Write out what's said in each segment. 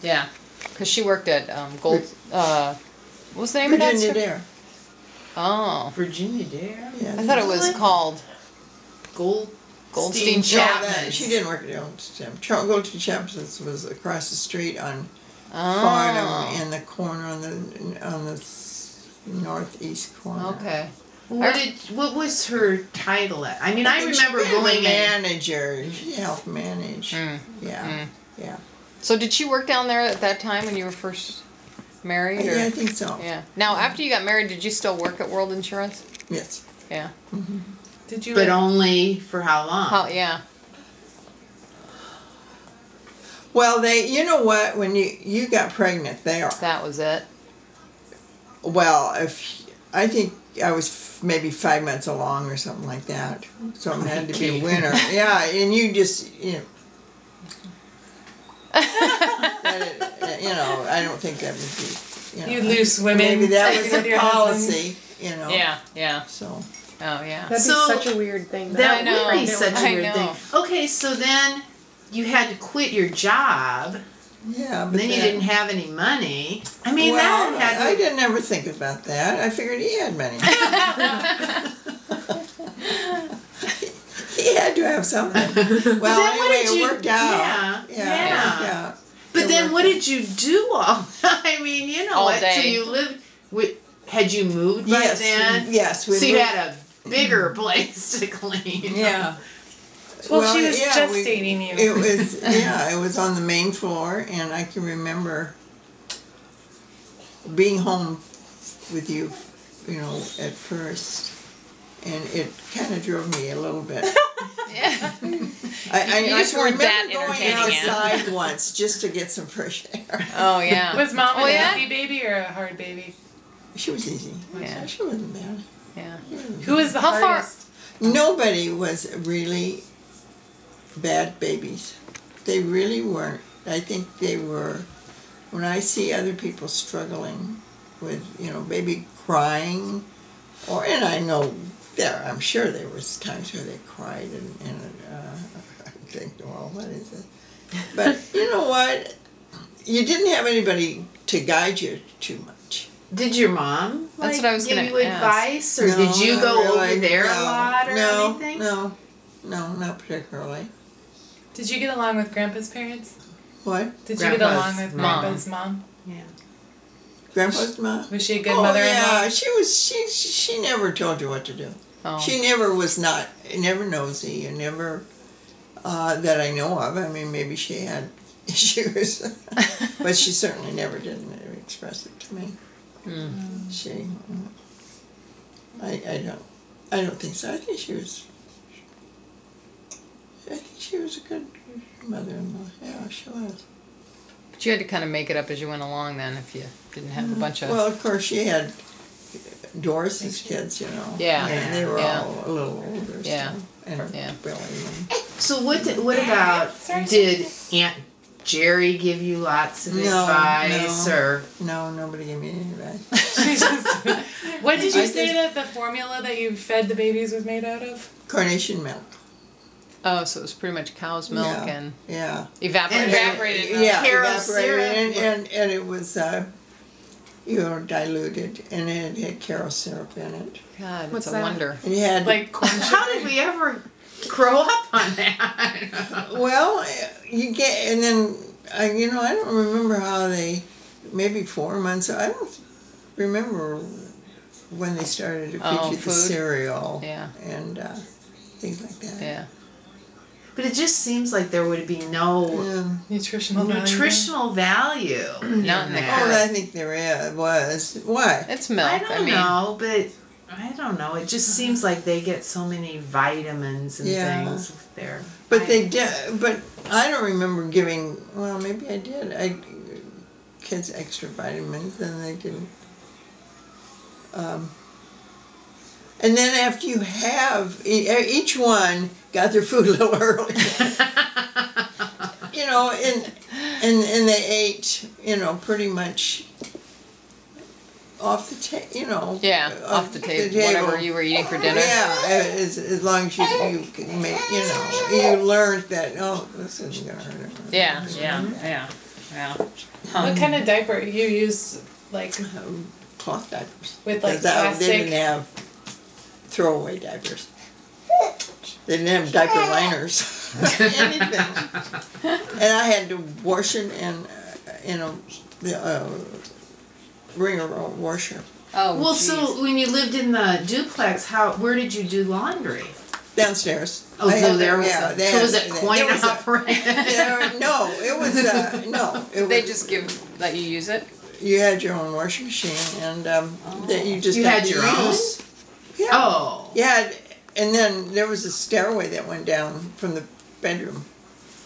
Yeah, because she worked at Gold. What was the name of that? Virginia Dare. Oh, Virginia Dare? Yeah, I thought it was called Goldstein Chapman. Chapman. she didn't work at Goldstein. Goldstein Chapman's was across the street on Oh. Farnham in the corner on the northeast corner. Okay. What was her title at? I mean, I remember going in. Manager. She helped manage. Yeah. Yeah. So did she work down there at that time when you were first married? Or? Yeah, I think so. Yeah. Now, after you got married, did you still work at World Insurance? Yes. Yeah. Mm-hmm. Did you? But only for how long? Yeah. Well, you know what? When you got pregnant there. That was it. Well, I think I was maybe 5 months along or something like that. So it had to be winter. Yeah, and you just, I don't think that would be, You loose women. Maybe that was the policy, Yeah, yeah. So. Oh, yeah. That'd be such a weird thing. That would be such a weird thing. Okay, so then you had to quit your job. Yeah, but then you didn't have any money. I mean, I didn't ever think about that. I figured he had money. He had to have something. Well, anyway, it worked out. Yeah. But then what did you do all? I mean, all day. So you lived with. Had you moved by then? Yes. So you had a bigger place to clean. Yeah. Well, she was gestating you. It was, it was on the main floor, and I can remember being home with you, at first, and it kind of drove me a little bit. Yeah. I just weren't that remember going outside once just to get some fresh air. Oh, yeah. Was Mom an easy baby or a hard baby? She was easy. Yeah. She wasn't bad. Yeah. Who was the hardest? Nobody was really bad babies. They really weren't. I think they were, when I see other people struggling with, baby crying, and I know I'm sure there was times where they cried and I think, well, what is it? But you know what? You didn't have anybody to guide you too much. Did your mom That's what I was give gonna you advice, or No, did you not go really. over there No, a lot or anything? No, not particularly. Did you get along with Grandpa's parents? What? Did you get along with Grandpa's mom? Yeah. Grandpa's mom? Was she a good mother-in-law? Yeah, she never told you what to do. Oh. She never was never nosy, and never, that I know of. I mean, maybe she had issues, but she certainly never did express it to me. I don't think so. I think she was a good mother-in-law. Yeah, she was. But you had to kind of make it up as you went along then if you didn't have a bunch of... Well, of course, she had Doris's kids, Yeah. And they were all a little older. Yeah. So, and Billy. So what about, did Aunt Jerry give you lots of advice? Or No, nobody gave me any advice. What did you say that the formula that you fed the babies was made out of? Carnation milk. Oh, so it was pretty much cow's milk and evaporated evaporated syrup. and it was diluted, and it had Caro syrup in it. God, What's it's a that? wonder. And you had How did we ever grow up on that? well, you get, and then I don't remember how maybe 4 months. I don't remember when they started to feed you the cereal and things like that. Yeah. But it just seems like there would be no nutritional value. Not in the I think there was. Why? It's milk. I don't know, but I don't know. It just seems like they get so many vitamins and things there. But they did. But I don't remember giving. Well, maybe I did. Kids extra vitamins, and they didn't. And then after you have each one got their food a little early, and they ate, pretty much off the table, off the table, whatever you were eating for dinner. Yeah, as long as you could make, you learned that this isn't gonna hurt him. Yeah. Yeah. What kind of diaper you use? Like Cloth diapers. with like 'Cause they plastic? didn't have throwaway diapers. They didn't have diaper liners. Anything. And I had to wash it in the wringer washer. Oh, Well, geez. so when you lived in the duplex, where did you do laundry? Downstairs. Oh, I so had there to- was yeah, a, they so had- was it coin there was a- operated? No, it was no. It They was, just let you use it? you had your own washing machine, and that you just You had had to your own? use. Yeah. Oh. Yeah, and then there was a stairway that went down from the bedroom,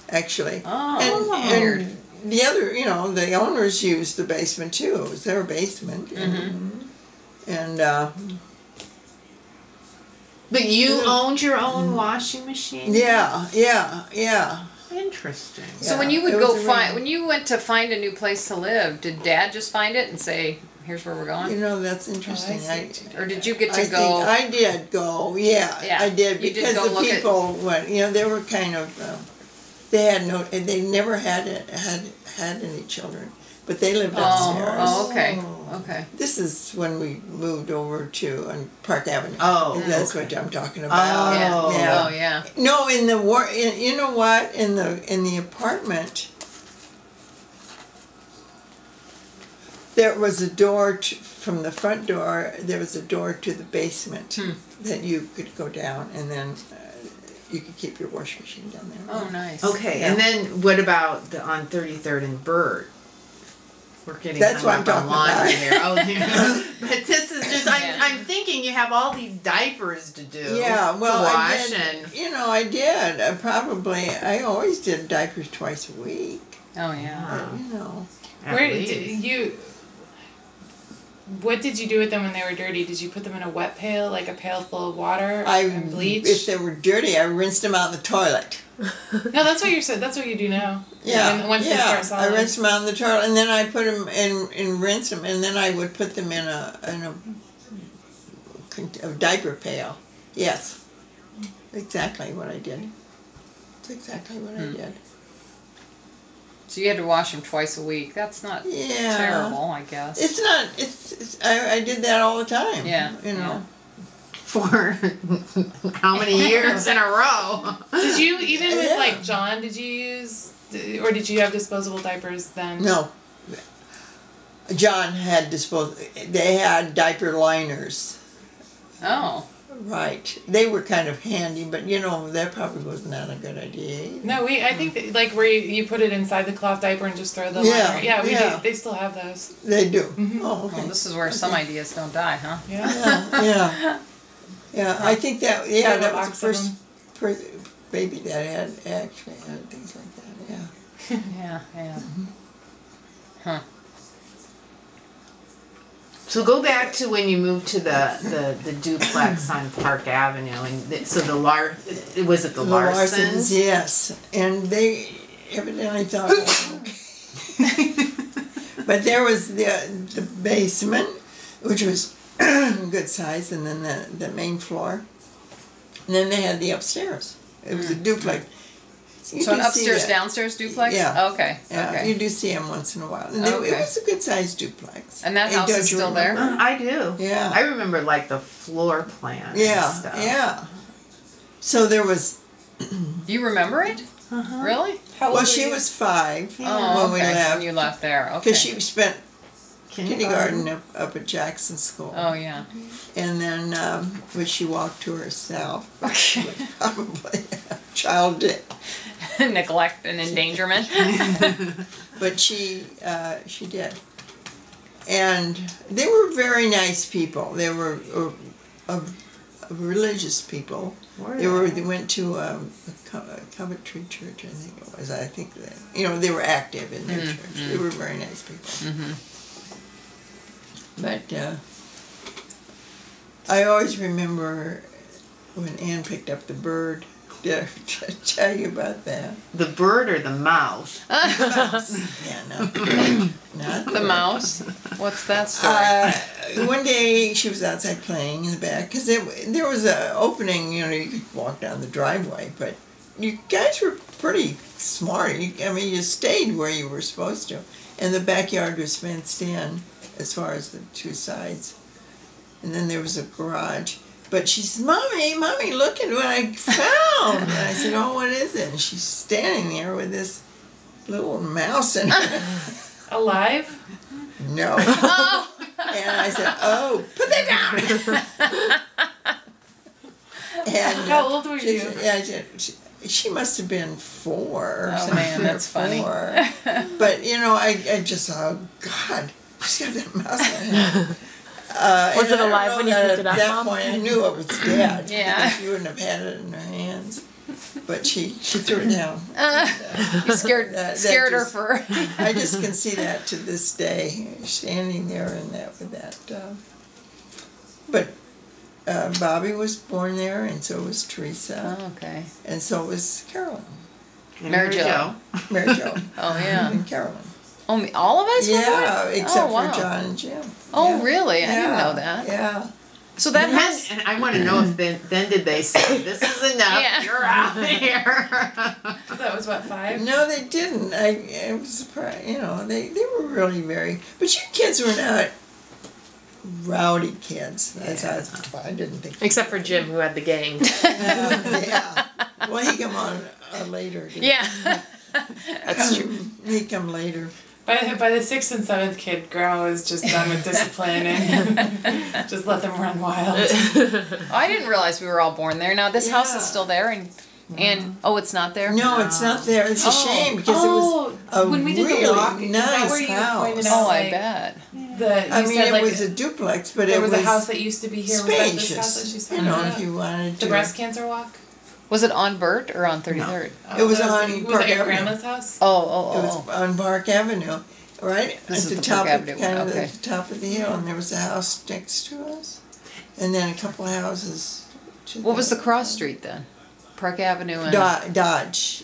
actually. Oh, And weird. the other, the owners used the basement too. It was their basement. And But you owned your own washing machine? yeah. Interesting. So when Yeah, you would it go was a find, really- when you went to find a new place to live, did Dad just find it and say, "Here's where we're going"? That's interesting. Or did you get to I go? think I did go. Yeah, Yeah, I did you did because go the look at- people went. They were kind of. They had no. They never had any children, but they lived upstairs. Oh, okay, okay. This is when we moved over to on Park Avenue. Oh, That's okay. what I'm talking about. Yeah. Oh. Oh, yeah. No, you know what? In the apartment, there was a door from the front door. There was a door to the basement that you could go down, and then you could keep your washing machine down there. Oh, nice. Okay, Yeah. and then what about on 33rd and Bird? We're getting That's hung what I'm up on laundry talking here. Oh, yeah. But this is just, Yeah. I'm thinking you have all these diapers to do. Yeah, well, to I wash did. and I did. I always did diapers twice a week. Oh, yeah. at Where least. did you? What did you do with them when they were dirty? Did you put them in a wet pail, like a pail full of water and bleach? If they were dirty, I rinsed them out in the toilet. No, that's what you said. That's what you do now. Yeah, Once they start solid. I rinsed them out in the toilet, and then I put them and rinse them, and then I would put them in a diaper pail. Yes, exactly what I did. That's exactly what I did. So you had to wash them twice a week. That's not Yeah. terrible, I guess. It's not. I did that all the time. Yeah, You know. For how many years in a row? Did you even with Yeah. like John? Did you use or did you have disposable diapers then? No. John had They had diaper liners. Oh. Right. They were kind of handy, but that probably was not a good idea either. No, I think that, like where you put it inside the cloth diaper and just throw the Yeah, liner. Yeah, we yeah. do. They still have those. They do. Mhm. Oh, okay. Well, this is where some ideas don't die, huh? Yeah. Yeah. Yeah, I think that. Yeah, Have a that was the box of first baby that actually had things like that. Yeah. Yeah, yeah. Huh. So go back to when you moved to the duplex on Park Avenue, and so was it the Larsons? Yes, and they evidently thought it was okay. But there was the basement, which was good size, and then the main floor, and then they had the upstairs. It was a duplex. You So an do see upstairs, that. downstairs duplex? Yeah. Okay, Yeah, okay. you do see them once in a while. And Okay. it was a good sized duplex. And that house don't is you still there? remember? I do. Yeah. I remember like the floor plan. Yeah, and stuff. yeah. So there was. You remember it? Uh-huh. Really? How old Well, were she you? was 5 Oh, when okay. we left When you left there, okay. because she spent kindergarten up at Jackson School, Oh, yeah. and then when she walked to herself, Okay. probably child did, Neglect and endangerment. but she did, and they were very nice people. They were religious people. They went to a Coventry church, I think it was. I think they were active in their church. They were very nice people. But I always remember when Ann picked up the bird. Did I tell you about that? The bird or the mouse? Yeah, no. Not The mouse? What's that story? One day she was outside playing in the back because there was an opening. You could walk down the driveway, but you guys were pretty smart. I mean, you stayed where you were supposed to. And the backyard was fenced in as far as the two sides. And then there was a garage. But she said, Mommy, look at what I found. And I said, oh, what is it? And she's standing there with this little mouse in her. Alive? No. And I said, oh, put that down. And How old were you? She must have been 4 or Oh, something. man, that's funny. But, I just thought, oh, God, she's got that mouse in her. Was it alive when you picked it up, At that Mom? point, I knew it was dead. Yeah. Because she wouldn't have had it in her hands. But she threw it down. You scared That her just- for. I just can see that to this day, standing there in that with that. But Bobby was born there, and so was Teresa, Oh, okay. and so was Carolyn, Mary Jo. Mary Jo, Oh yeah. and Carolyn. Oh, all of us were Yeah, born? except Oh, wow. for John and Jim. Oh, Yeah. really? I didn't Yeah, know that. Yeah. So that has. And I want to know if then did they say, this is enough, Yeah. you're out of here. That was what, 5? No, they didn't. I was surprised. They were really very. But you kids were not rowdy kids. I didn't think. Except for Jim, who had the gang. Yeah. Well, he come on later. didn't he? Yeah. That's true. He come later. By the 6th and 7th kid, Grandma was just done with disciplining. Just let them run wild. Oh, I didn't realize we were all born there. Now this house Yeah. is still there, and oh, it's not there. No, it's not there. It's a shame because it was a when we did really the walk, is that nice where you house. pointed out? Oh, I Like, bet. It was a duplex, but there it was was a house that used to be here. Was that this house that spacious. she's You talking know, about? if you wanted to. The breast cancer walk? Was it on Burt or on 33rd? It was that on was Park that your Avenue. grandma's house? Oh, It oh, was on Park Avenue, right This at is the the top Park of Avenue kind one, of okay. at the top of the hill, and there was a house next to us, and then a couple of houses. To What was the cross street then? Park Avenue and. Dodge?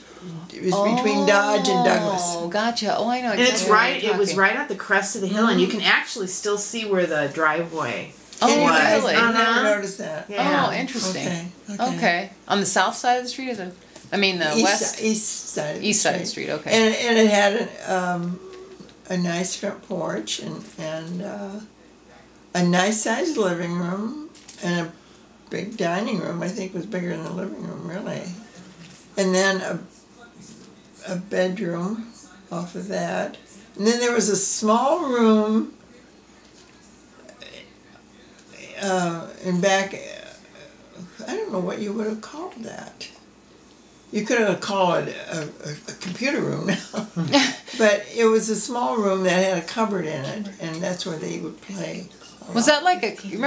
It was between Dodge and Douglas. Oh, gotcha. Oh, I know exactly. And it's what right, you're it was talking. right at the crest of the hill, and you can actually still see where the driveway Oh, Can you guys really? never noticed that? Yeah. Oh, interesting. Okay. Okay. On the south side of the street, or I mean the west. East side. Of the East side of the street. Okay. And it had a nice front porch and a nice sized living room and a big dining room. I think was bigger than the living room, really. And then a bedroom off of that. And then there was a small room in back. I don't know what you would have called that. You could have called it a computer room now. But it was a small room that had a cupboard in it, and that's where they would play. Was that like a? Remember